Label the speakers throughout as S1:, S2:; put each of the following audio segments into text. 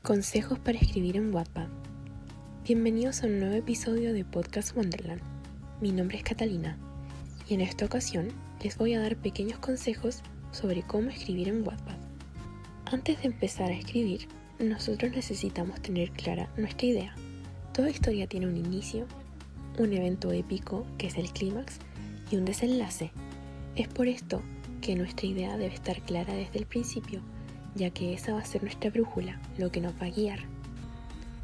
S1: Consejos para escribir en Wattpad. Bienvenidos a un nuevo episodio de Podcast Wonderland. Mi nombre es Catalina y en esta ocasión les voy a dar pequeños consejos sobre cómo escribir en Wattpad. Antes de empezar a escribir, nosotros necesitamos tener clara nuestra idea. Toda historia tiene un inicio, un evento épico que es el clímax y un desenlace. Es por esto que nuestra idea debe estar clara desde el principio, ya que esa va a ser nuestra brújula, lo que nos va a guiar.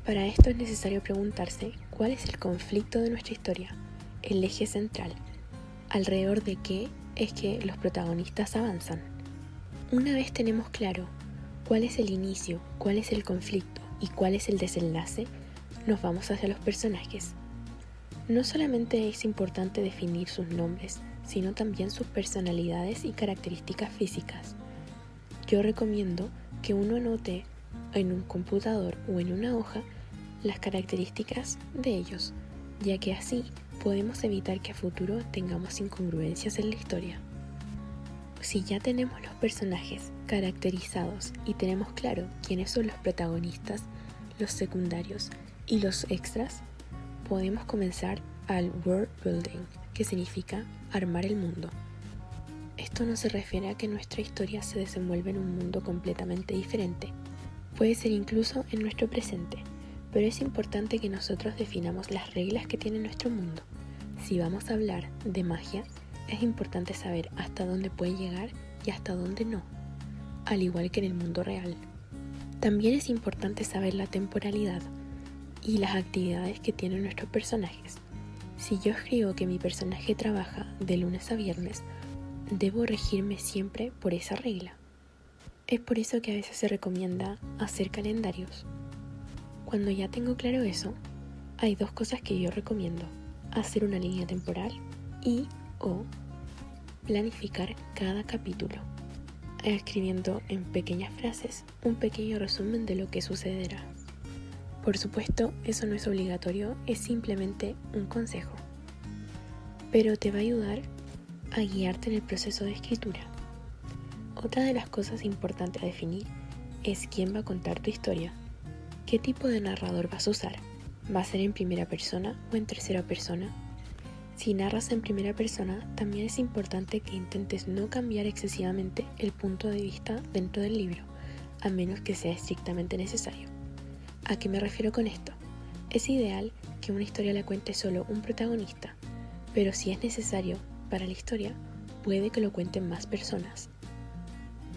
S1: Para esto es necesario preguntarse cuál es el conflicto de nuestra historia, el eje central, alrededor de qué es que los protagonistas avanzan. Una vez tenemos claro cuál es el inicio, cuál es el conflicto y cuál es el desenlace, nos vamos hacia los personajes. No solamente es importante definir sus nombres, sino también sus personalidades y características físicas. Yo recomiendo que uno anote en un computador o en una hoja las características de ellos, ya que así podemos evitar que a futuro tengamos incongruencias en la historia. Si ya tenemos los personajes caracterizados y tenemos claro quiénes son los protagonistas, los secundarios y los extras, podemos comenzar al world building, que significa armar el mundo. Esto no se refiere a que nuestra historia se desenvuelva en un mundo completamente diferente. Puede ser incluso en nuestro presente, pero es importante que nosotros definamos las reglas que tiene nuestro mundo. Si vamos a hablar de magia, es importante saber hasta dónde puede llegar y hasta dónde no, al igual que en el mundo real. También es importante saber la temporalidad y las actividades que tienen nuestros personajes. Si yo escribo que mi personaje trabaja de lunes a viernes, debo regirme siempre por esa regla. Es por eso que a veces se recomienda hacer calendarios. Cuando ya tengo claro eso, hay dos cosas que yo recomiendo: hacer una línea temporal o planificar cada capítulo, escribiendo en pequeñas frases un pequeño resumen de lo que sucederá. Por supuesto, eso no es obligatorio, es simplemente un consejo, pero te va a ayudar a guiarte en el proceso de escritura. Otra de las cosas importantes a definir es quién va a contar tu historia. ¿Qué tipo de narrador vas a usar? ¿Va a ser en primera persona o en tercera persona? Si narras en primera persona, también es importante que intentes no cambiar excesivamente el punto de vista dentro del libro, a menos que sea estrictamente necesario. ¿A qué me refiero con esto? Es ideal que una historia la cuente solo un protagonista, pero si es necesario para la historia, puede que lo cuenten más personas.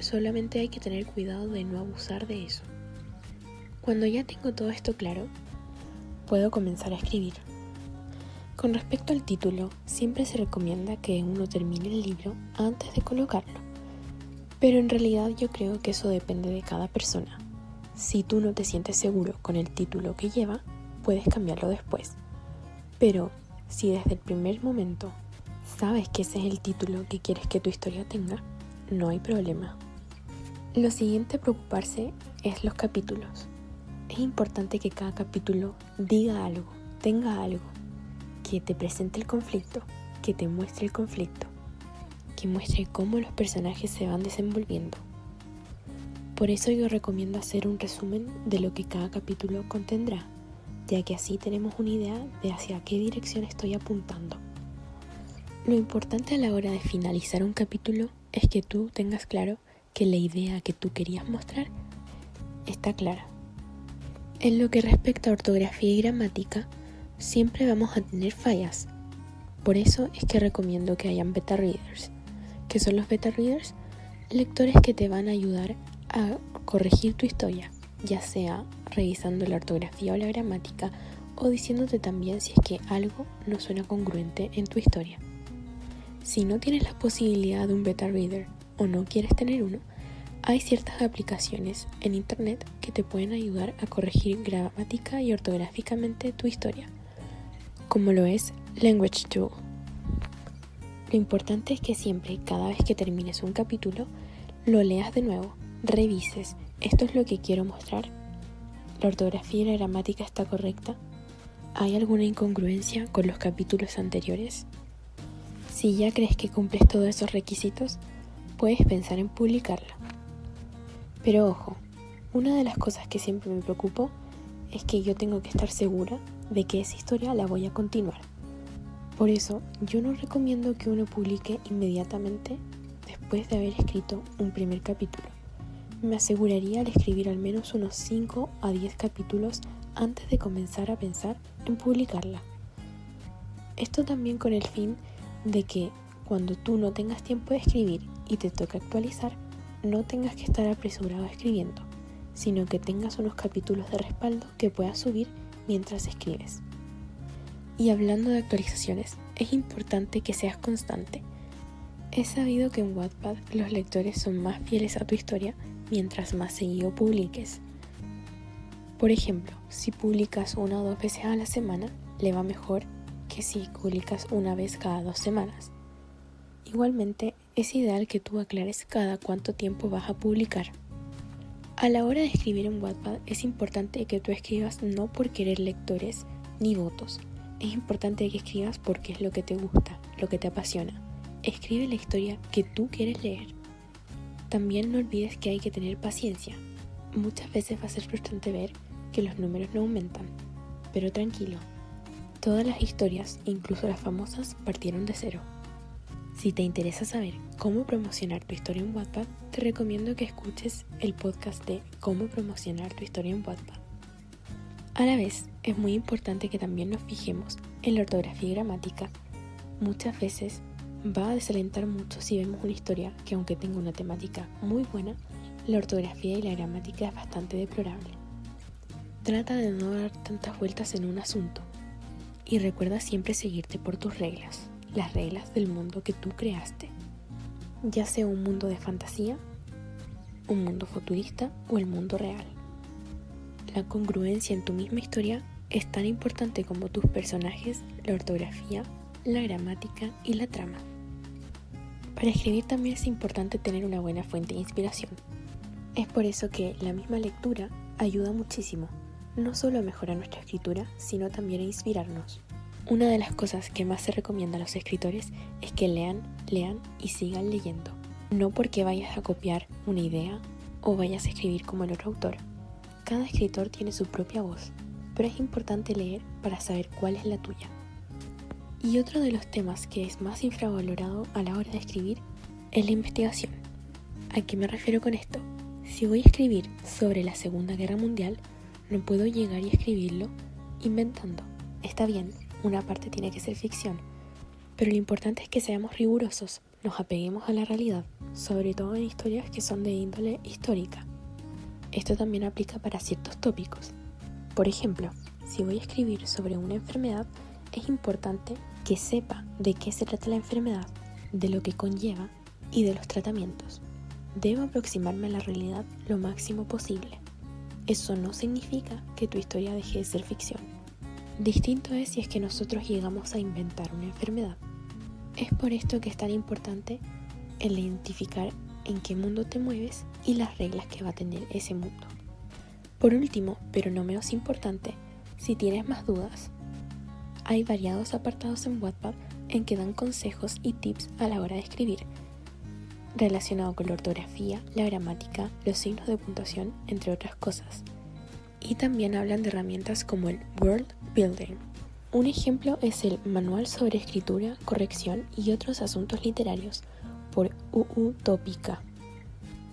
S1: Solamente hay que tener cuidado de no abusar de eso. Cuando ya tengo todo esto claro, puedo comenzar a escribir. Con respecto al título, siempre se recomienda que uno termine el libro antes de colocarlo, pero en realidad yo creo que eso depende de cada persona. Si tú no te sientes seguro con el título que lleva, puedes cambiarlo después. Pero si desde el primer momento sabes que ese es el título que quieres que tu historia tenga, no hay problema. Lo siguiente a preocuparse es los capítulos. Es importante que cada capítulo diga algo, tenga algo, que te presente el conflicto, que te muestre el conflicto, que muestre cómo los personajes se van desenvolviendo. Por eso yo recomiendo hacer un resumen de lo que cada capítulo contendrá, ya que así tenemos una idea de hacia qué dirección estoy apuntando. Lo importante a la hora de finalizar un capítulo es que tú tengas claro que la idea que tú querías mostrar está clara. En lo que respecta a ortografía y gramática, siempre vamos a tener fallas. Por eso es que recomiendo que hayan beta readers. ¿Qué son los beta readers? Lectores que te van a ayudar a corregir tu historia, ya sea revisando la ortografía o la gramática, o diciéndote también si es que algo no suena congruente en tu historia. Si no tienes la posibilidad de un beta reader o no quieres tener uno, hay ciertas aplicaciones en internet que te pueden ayudar a corregir gramática y ortográficamente tu historia, como lo es Language Tool. Lo importante es que siempre, cada vez que termines un capítulo, lo leas de nuevo, revises, ¿esto es lo que quiero mostrar? ¿La ortografía y la gramática está correcta? ¿Hay alguna incongruencia con los capítulos anteriores? Si ya crees que cumples todos esos requisitos, puedes pensar en publicarla. Pero ojo, Una de las cosas que siempre me preocupo es que yo tengo que estar segura de que esa historia la voy a continuar. Por eso, yo no recomiendo que uno publique inmediatamente después de haber escrito un primer capítulo. Me aseguraría al escribir al menos unos 5 a 10 capítulos antes de comenzar a pensar en publicarla. Esto también con el fin de que cuando tú no tengas tiempo de escribir y te toca actualizar, no tengas que estar apresurado escribiendo, sino que tengas unos capítulos de respaldo que puedas subir mientras escribes. Y hablando de actualizaciones, es importante que seas constante. He sabido que en Wattpad los lectores son más fieles a tu historia mientras más seguido publiques. Por ejemplo, si publicas 1 o 2 veces a la semana, le va mejor que si publicas una vez cada 2 semanas. Igualmente, es ideal que tú aclares cada cuánto tiempo vas a publicar. A la hora de escribir en Wattpad es importante que tú escribas no por querer lectores ni votos. Es importante que escribas porque es lo que te gusta, lo que te apasiona. Escribe la historia que tú quieres leer. También no olvides que hay que tener paciencia. Muchas veces va a ser frustrante ver que los números no aumentan. Pero tranquilo, todas las historias, incluso las famosas, partieron de cero. Si te interesa saber cómo promocionar tu historia en Wattpad, te recomiendo que escuches el podcast de Cómo promocionar tu historia en Wattpad. A la vez, es muy importante que también nos fijemos en la ortografía y gramática. Muchas veces va a desalentar mucho si vemos una historia que, aunque tenga una temática muy buena, la ortografía y la gramática es bastante deplorable. Trata de no dar tantas vueltas en un asunto y recuerda siempre seguirte por tus reglas, las reglas del mundo que tú creaste, ya sea un mundo de fantasía, un mundo futurista o el mundo real. La congruencia en tu misma historia es tan importante como tus personajes, la ortografía, la gramática y la trama. Para escribir también es importante tener una buena fuente de inspiración. Es por eso que la misma lectura ayuda muchísimo, no solo a mejorar nuestra escritura, sino también a inspirarnos. Una de las cosas que más se recomienda a los escritores es que lean y sigan leyendo. No porque vayas a copiar una idea o vayas a escribir como el otro autor. Cada escritor tiene su propia voz, pero es importante leer para saber cuál es la tuya. Y otro de los temas que es más infravalorado a la hora de escribir es la investigación. ¿A qué me refiero con esto? Si voy a escribir sobre la Segunda Guerra Mundial, no puedo llegar y escribirlo inventando. Está bien, una parte tiene que ser ficción, pero lo importante es que seamos rigurosos, nos apeguemos a la realidad, sobre todo en historias que son de índole histórica. Esto también aplica para ciertos tópicos. Por ejemplo, si voy a escribir sobre una enfermedad, es importante que sepa de qué se trata la enfermedad, de lo que conlleva y de los tratamientos. Debo aproximarme a la realidad lo máximo posible. Eso no significa que tu historia deje de ser ficción. Distinto es si es que nosotros llegamos a inventar una enfermedad. Es por esto que es tan importante el identificar en qué mundo te mueves y las reglas que va a tener ese mundo. Por último, pero no menos importante, si tienes más dudas, hay variados apartados en Wattpad en que dan consejos y tips a la hora de escribir, relacionado con la ortografía, la gramática, los signos de puntuación, entre otras cosas. Y también hablan de herramientas como el World Building. Un ejemplo es el Manual sobre Escritura, Corrección y otros asuntos literarios, por Tópica,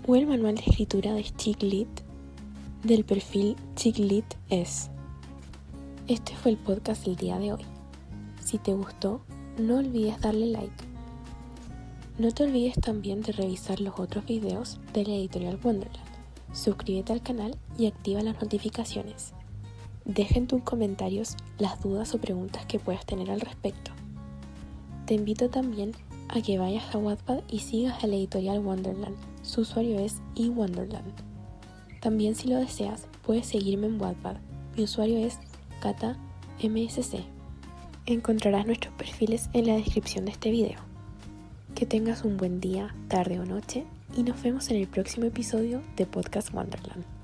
S1: o el Manual de Escritura de Chick-Lit, del perfil Chick-Lit-S. Este fue el podcast del día de hoy. Si te gustó, no olvides darle like. No te olvides también de revisar los otros videos de la editorial Wonderland. Suscríbete al canal y activa las notificaciones. Deja en tus comentarios las dudas o preguntas que puedas tener al respecto. Te invito también a que vayas a Wattpad y sigas a la editorial Wonderland. Su usuario es eWonderland. También, si lo deseas, puedes seguirme en Wattpad. Mi usuario es KataMSC. Encontrarás nuestros perfiles en la descripción de este video. Que tengas un buen día, tarde o noche y nos vemos en el próximo episodio de Podcast Wonderland.